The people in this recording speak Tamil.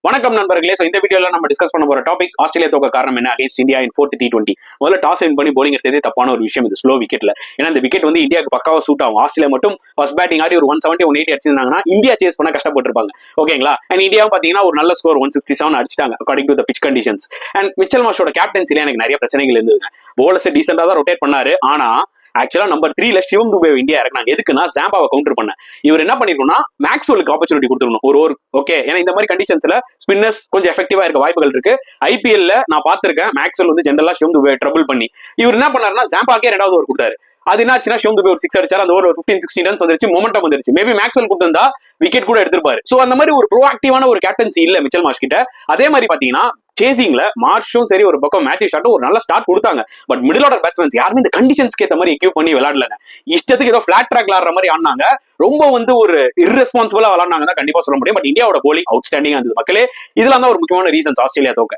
வணக்கம் நண்பர்களே. இந்த வீடியோல நம்ம டிஸ்கஸ் பண்ண போற டாபிக் ஆஸ்திரேலியா தோக்க காரணம் என்ன against India in 4th T20. முதல்ல டாஸ் வின் பண்ணி போலிங் எடுத்ததே தப்பான ஒரு விஷயம். இது ஸ்லோ விக்கெட்ல, ஏன்னா இந்த விக்கெட் வந்து இந்தியாவுக்கு பக்காவா சூட் ஆகும். ஆஸ்திரேலியா மட்டும் ஃபர்ஸ்ட் பேட்டிங் ஆடி ஒரு 170 180 அடிச்சிருந்தாங்கன்னா இந்தியா சேஸ் பண்ண கஷ்டப்பட்டிருப்பாங்க. ஓகேங்களா? அண்ட் இந்தியாவும் பாத்தீங்கன்னா ஒரு நல்ல ஸ்கோர் 167 அடிச்சிட்டாங்க according to the pitch conditions. And Mitchell மார்ஷோட கேப்டன்சில எனக்கு நிறைய பிரச்சனைகள் இருந்ததுங்க. போலர்ஸ் டீசெண்டா தான் ரொட்டேட் பண்ணாரு. ஆனா ஆக்சுவலா நம்பர் 3ல சிவம் துபே இந்தியா இறக்குனாங்க. எதுக்குன்னா ஜாம்பாவை கவுண்டர் பண்ண. இவர் என்ன பண்ணிருக்கணும்னா மேக்ஸ்வெலுக்கு ஆப்பர்ச்சுனிட்டி கொடுத்துருக்கணும். ஒரு ஓவர் ஓகே, ஏன்னா இந்த மாதிரி கண்டிஷன்ஸ்ல ஸ்பின்னர்ஸ் கொஞ்சம் எஃபெக்டிவா இருக்க வாய்ப்புகள் இருக்கு. ஐபிஎல்ல நான் பார்த்திருக்கேன் மேக்ஸ்வெல் வந்து ஜெனரலா சிவம் துபே ட்ரபிள் பண்ணி இவர் என்ன பண்ணாருன்னா ஜாம்பாக்கே 2வது ஓவர் கொடுத்தாரு. அது என்னாச்சுன்னா சிவம் துபே ஒரு 6 அடிச்சாரு. அந்த ஓவர் 15-16 ரன்ஸ் வந்துருச்சு, மொமெண்டம் வந்துருச்சு. மேபி மேக்ஸ்வெல் கொடுத்திருந்தா விக்கெட் கூட எடுத்திருப்பாரு. சோ அந்த மாதிரி ஒரு ப்ரோஆக்டிவான ஒரு கேப்டன்சி இல்ல மிச்சல் மார்ஷ் கிட்ட. அதே மாதிரி பாத்தீங்கன்னா சேசிங்ல மார்ஷும் சரி ஒரு பக்கம் மேத்யூ ஷாட்டும் ஒரு நல்ல ஸ்டார்ட் கொடுத்தாங்க. பட் மிடில் ஆர்டர் பேட்ஸ்மேன்ஸ் யாருமே இந்த கண்டிஷன்ஸ்க்கு ஏற்ற மாதிரி எக்யூப் பண்ணி விளையாடலங்க. இஷ்டத்துக்கு ஏதோ பிளாட் ட்ராக்ல ஆடுற மாதிரி ஆடினாங்க. ரொம்ப வந்து ஒரு இர்ரெஸ்பான்சிபிளா விளையாடினாங்க தான் கண்டிப்பா சொல்ல முடியும். பட் இந்தியாவோட போலிங் அவுட்ஸ்டாண்டிங்கா இருந்தது மக்களே. இதெல்லாம் தான் ஒரு முக்கியமான ரீசன்ஸ் ஆஸ்திரேலியா தோக்க.